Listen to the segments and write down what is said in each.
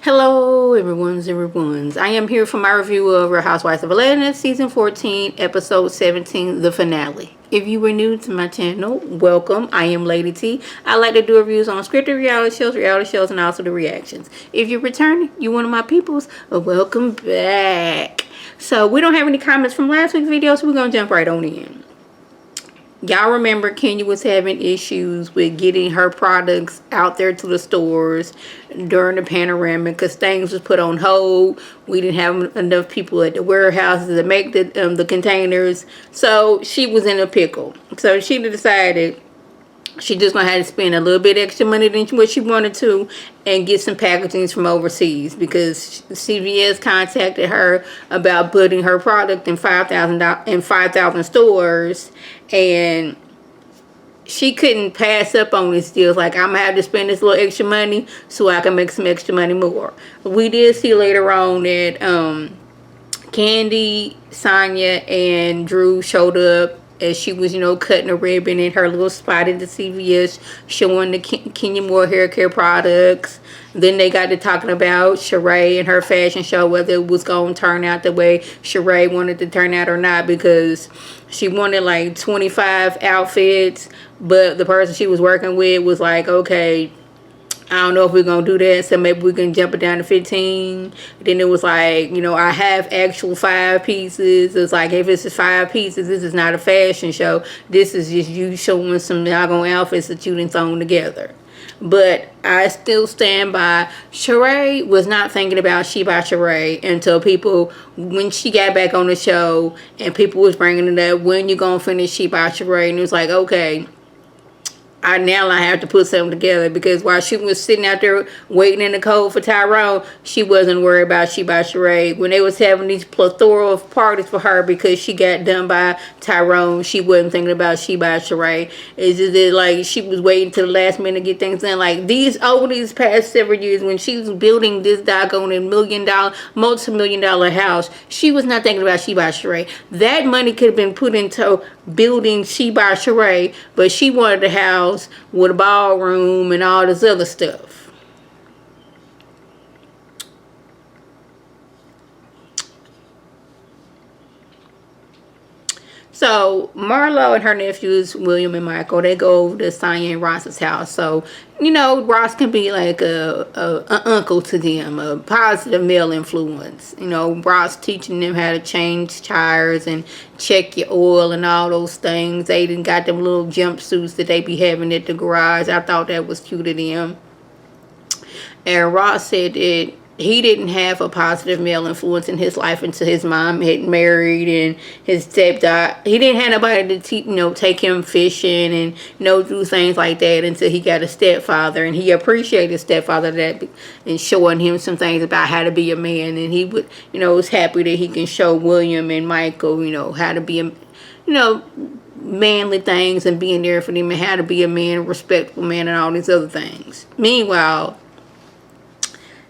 Hello everyone's. I am here for my review of Real Housewives of Atlanta season 14 episode 17, the finale. If you were new to my channel, welcome. I am Lady T. I like to do reviews on scripted reality shows, and also the reactions. If you're returning, you're one of my peoples, welcome back. So we don't have any comments from last week's video, so we're gonna jump right on in. Y'all remember Kenya was having issues with getting her products out there to the stores during the panoramic because things was put on hold. We didn't have enough people at the warehouses to make the containers. So she was in a pickle. So she decided she just gonna have to spend a little bit extra money than what she wanted to and get some packagings from overseas because CVS contacted her about putting her product in 5,000 stores, and she couldn't pass up on this deal. Like, I'm gonna have to spend this little extra money so I can make some extra money more. We did see later on that Candy, Sonya, and Drew showed up as she was, cutting a ribbon in her little spot at the CVS, showing the Kenya Moore hair care products. Then they got to talking about Sheree and her fashion show, whether it was going to turn out the way Sheree wanted to turn out or not, because she wanted like 25 outfits, but the person she was working with was like, okay, I don't know if we're going to do that, so maybe we can jump it down to 15. Then it was like, I have actual 5 pieces. It's like, if it's 5 pieces, this is not a fashion show. This is just you showing some doggone outfits that you didn't thrown together. But I still stand by, Sheree was not thinking about She by Sheree until when she got back on the show and people was bringing it up, when you going to finish She by Sheree? And it was like, okay, I have to put something together, because while she was sitting out there waiting in the cold for Tyrone, she wasn't worried about She by Sheree. When they was having these plethora of parties for her because she got done by Tyrone, she wasn't thinking about She by Sheree. It's just that, like, she was waiting till the last minute to get things done. Like, over these past several years, when she was building this doggone multi-million-dollar house, she was not thinking about She by Sheree. That money could have been put into building She by Sheree, but she wanted a house with a ballroom and all this other stuff. So Marlo and her nephews, William and Michael, they go over to Sonya and Ross's house. So, Ross can be like a uncle to them, a positive male influence. Ross teaching them how to change tires and check your oil and all those things. They even got them little jumpsuits that they be having at the garage. I thought that was cute of them. And Ross said that he didn't have a positive male influence in his life until his mom had married and his stepdad. He didn't have nobody to take him fishing and do things like that until he got a stepfather, and he appreciated his stepfather that and showing him some things about how to be a man. And he would was happy that he can show William and Michael how to be a manly things and being there for them and how to be a man, a respectful man, and all these other things. Meanwhile,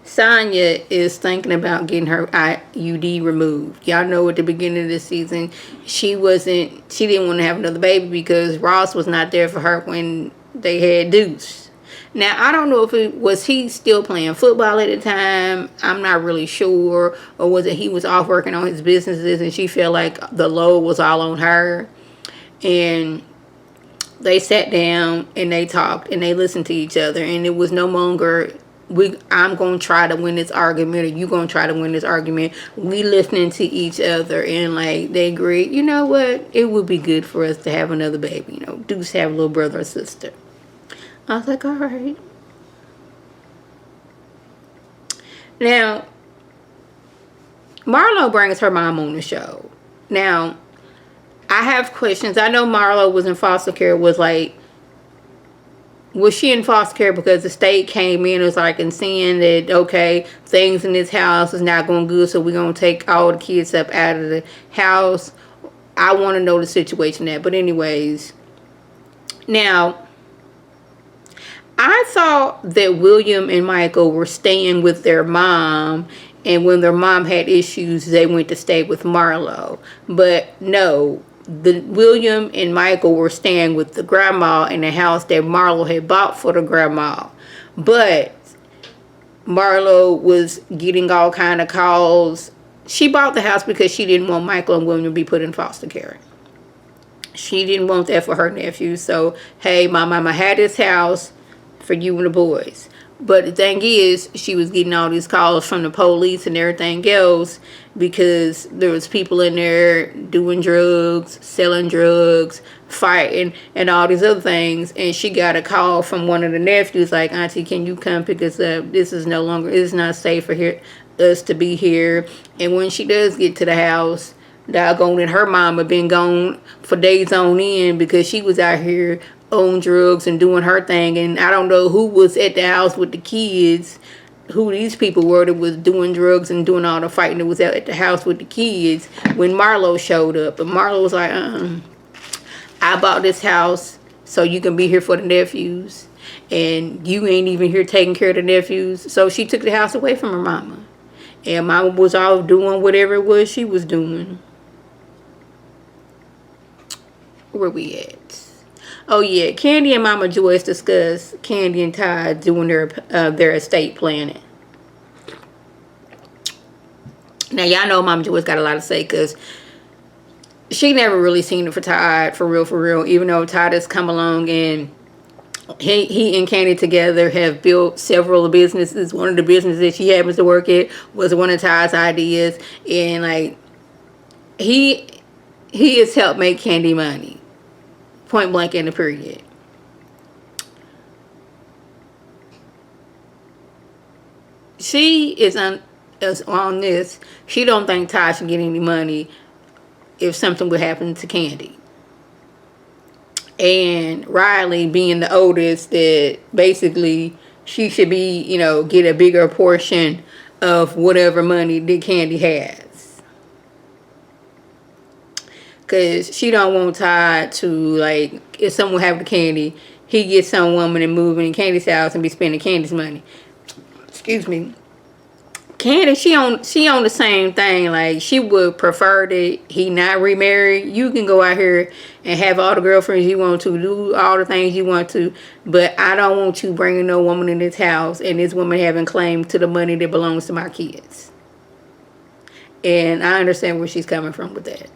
Sonya is thinking about getting her IUD removed. Y'all know at the beginning of this season, she didn't want to have another baby because Ross was not there for her when they had Deuce. Now, I don't know if he still playing football at the time. I'm not really sure. Or was it he was off working on his businesses and she felt like the load was all on her. And they sat down and they talked and they listened to each other. And it was no longer, I'm going to try to win this argument, or you going to try to win this argument. We listening to each other, and like they agreed, you know what? It would be good for us to have another baby. Deuce have a little brother or sister. I was like, all right. Now, Marlo brings her mom on the show. Now, I have questions. I know Marlo was in foster care, was she in foster care because the state came in and seeing that, okay, things in this house is not going good, so we're going to take all the kids up out of the house? I want to know the situation there. But anyways, now, I thought that William and Michael were staying with their mom, and when their mom had issues, they went to stay with Marlo. But no, William and Michael were staying with the grandma in the house that Marlo had bought for the grandma. But Marlo was getting all kind of calls. She bought the house because she didn't want Michael and William to be put in foster care. She didn't want that for her nephew. So, hey, my mama had this house for you and the boys. But the thing is, she was getting all these calls from the police and everything else because there was people in there doing drugs, selling drugs, fighting, and all these other things. And she got a call from one of the nephews like, Auntie, can you come pick us up? This is no longer, it's not safe for us to be here. And when she does get to the house, doggone it, her mama been gone for days on end because she was out here on drugs and doing her thing. And I don't know who was at the house with the kids, who these people were that was doing drugs and doing all the fighting that was out at the house with the kids when Marlo showed up. And Marlo was like, I bought this house so you can be here for the nephews, and you ain't even here taking care of the nephews. So she took the house away from her mama, and mama was all doing whatever it was she was doing. Where we at? Oh yeah, Candy and Mama Joyce discuss Candy and Todd doing their estate planning. Now y'all know Mama Joyce got a lot to say because she never really seen it for Todd, for real. Even though Todd has come along and he and Candy together have built several businesses. One of the businesses that she happens to work at was one of Todd's ideas, and like he has helped make Candy money. Point blank in the period. She is on this. She don't think Todd should get any money if something would happen to Candy. And Riley being the oldest, that basically she should be, get a bigger portion of whatever money that Candy has. Because she don't want Todd to, like, if someone happened to Candy, he gets some woman and move in Candy's house and be spending Candy's money. Excuse me. Candy, she on the same thing. Like, she would prefer that he not remarry. You can go out here and have all the girlfriends you want to, do all the things you want to, but I don't want you bringing no woman in this house and this woman having claim to the money that belongs to my kids. And I understand where she's coming from with that.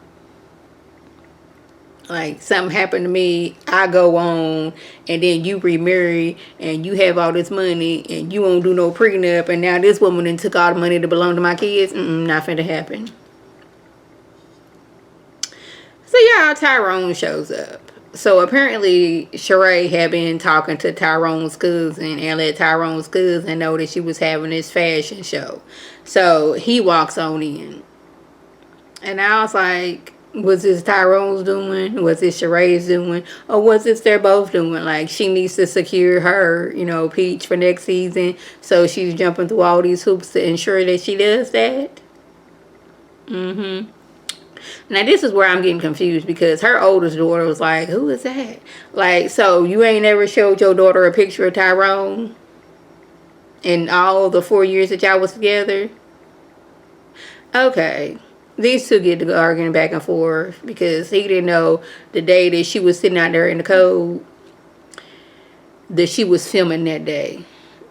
Like, something happened to me, I go on, and then you remarry, and you have all this money, and you won't do no prenup, and now this woman then took all the money that belonged to my kids. Not finna happen. So, y'all, Tyrone shows up. So, apparently, Sheree had been talking to Tyrone's cousin, and let Tyrone's cousin know that she was having this fashion show. So, he walks on in. And I was like, was this Tyrone's doing? Was this Sheree's doing? Or was this they're both doing? Like, she needs to secure her, Peach for next season. So she's jumping through all these hoops to ensure that she does that. Now, this is where I'm getting confused because her oldest daughter was like, who is that? Like, so you ain't ever showed your daughter a picture of Tyrone in all the 4 years that y'all was together? Okay. These two get to arguing back and forth because he didn't know the day that she was sitting out there in the cold that she was filming that day.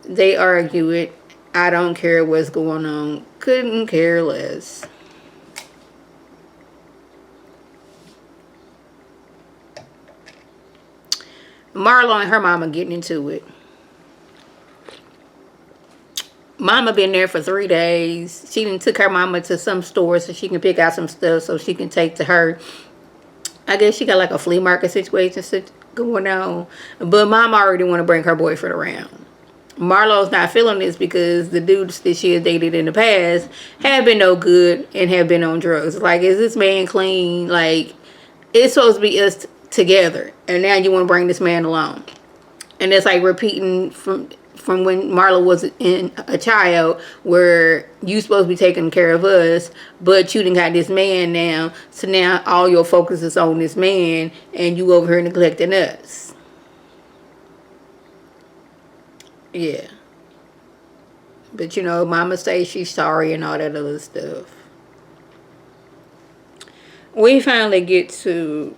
They argue it. I don't care what's going on. Couldn't care less. Marlo and her mama getting into it. Mama been there for 3 days. She done took her mama to some store so she can pick out some stuff so she can take to her. I guess she got like a flea market situation going on. But mom already want to bring her boyfriend around. Marlo's not feeling this because the dudes that she has dated in the past have been no good and have been on drugs. Like, is this man clean? Like, it's supposed to be us together. And now you want to bring this man along. And it's like repeating from when Marlo was a child, where you supposed to be taking care of us, but you done got this man now, so now all your focus is on this man, and you over here neglecting us. Yeah. But mama say she's sorry and all that other stuff. We finally get to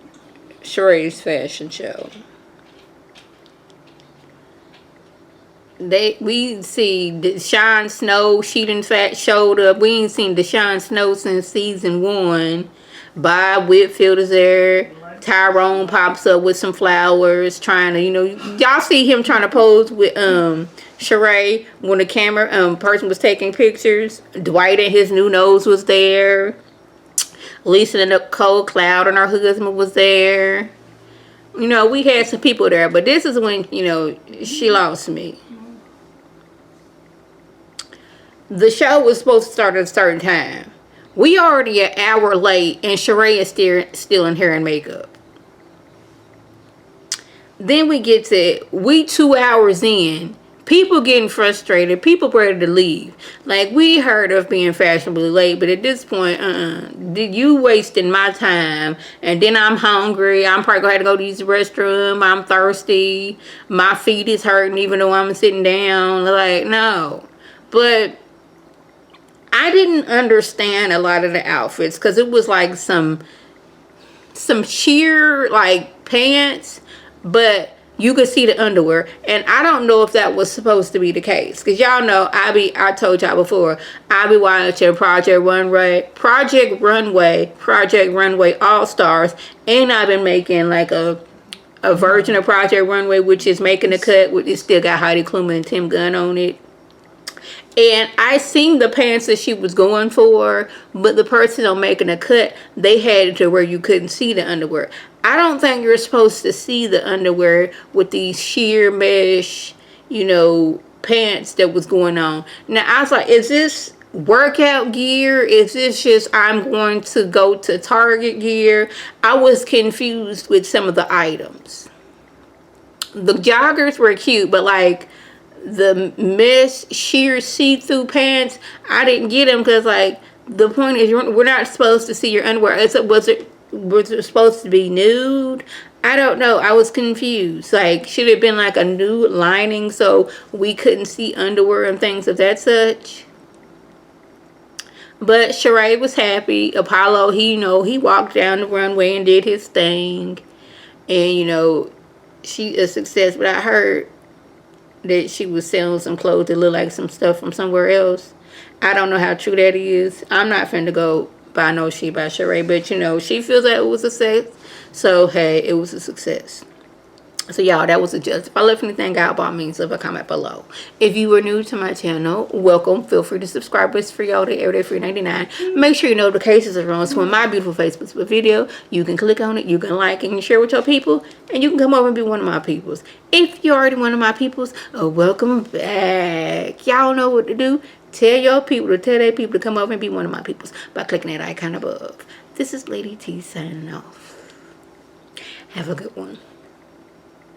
Sheree's fashion show. we see Deshaun Snow. She in fact showed up. We ain't seen Deshaun Snow since season 1. Bob Whitfield is there. Tyrone pops up with some flowers, trying to, y'all see him trying to pose with Sheree when the camera person was taking pictures. Dwight and his new nose was there. Lisa and Nicole Cloud and her husband was there. We had some people there, but this is when, she lost me. The show was supposed to start at a certain time. We already an hour late, and Sheree is still in hair and makeup. Then we 2 hours in. People getting frustrated. People ready to leave. Like, we heard of being fashionably late, but at this point, you wasting my time. And then I'm hungry. I'm probably going to have to go to use the restroom. I'm thirsty. My feet is hurting even though I'm sitting down. Like, no. But I didn't understand a lot of the outfits because it was like some sheer like pants, but you could see the underwear, and I don't know if that was supposed to be the case because y'all know I told y'all before I be watching Project Runway All Stars, and I've been making like a version of Project Runway, which is making the cut, which is still got Heidi Klum and Tim Gunn on it. And I seen the pants that she was going for, but the person on making a cut, they had it to where you couldn't see the underwear. I don't think you're supposed to see the underwear with these sheer mesh, pants that was going on. Now, I was like, is this workout gear? Is this just I'm going to go to Target gear? I was confused with some of the items. The joggers were cute, but like, the mesh sheer see-through pants, I didn't get them because like the point is we're not supposed to see your underwear. Was it supposed to be nude? I don't know. I was confused. Like, should it have been like a nude lining so we couldn't see underwear and things of that such? But Sheree was happy. Apollo, he walked down the runway and did his thing, and she a success. But I heard that she was selling some clothes that look like some stuff from somewhere else. I don't know how true that is. I'm not finna go buy no shit by Sheree, but she feels that it was a success. So hey, it was a success. So y'all, that was a just. If I left anything out about me, leave a comment below. If you are new to my channel, welcome. Feel free to subscribe. It's free all day, every day, free 99. Make sure your notifications are on. So when my beautiful face puts up a video, you can click on it, you can like it, and share with your people, and you can come over and be one of my peoples. If you're already one of my peoples, welcome back. Y'all know what to do. Tell your people to tell their people to come over and be one of my peoples by clicking that icon above. This is Lady T signing off. Have a good one.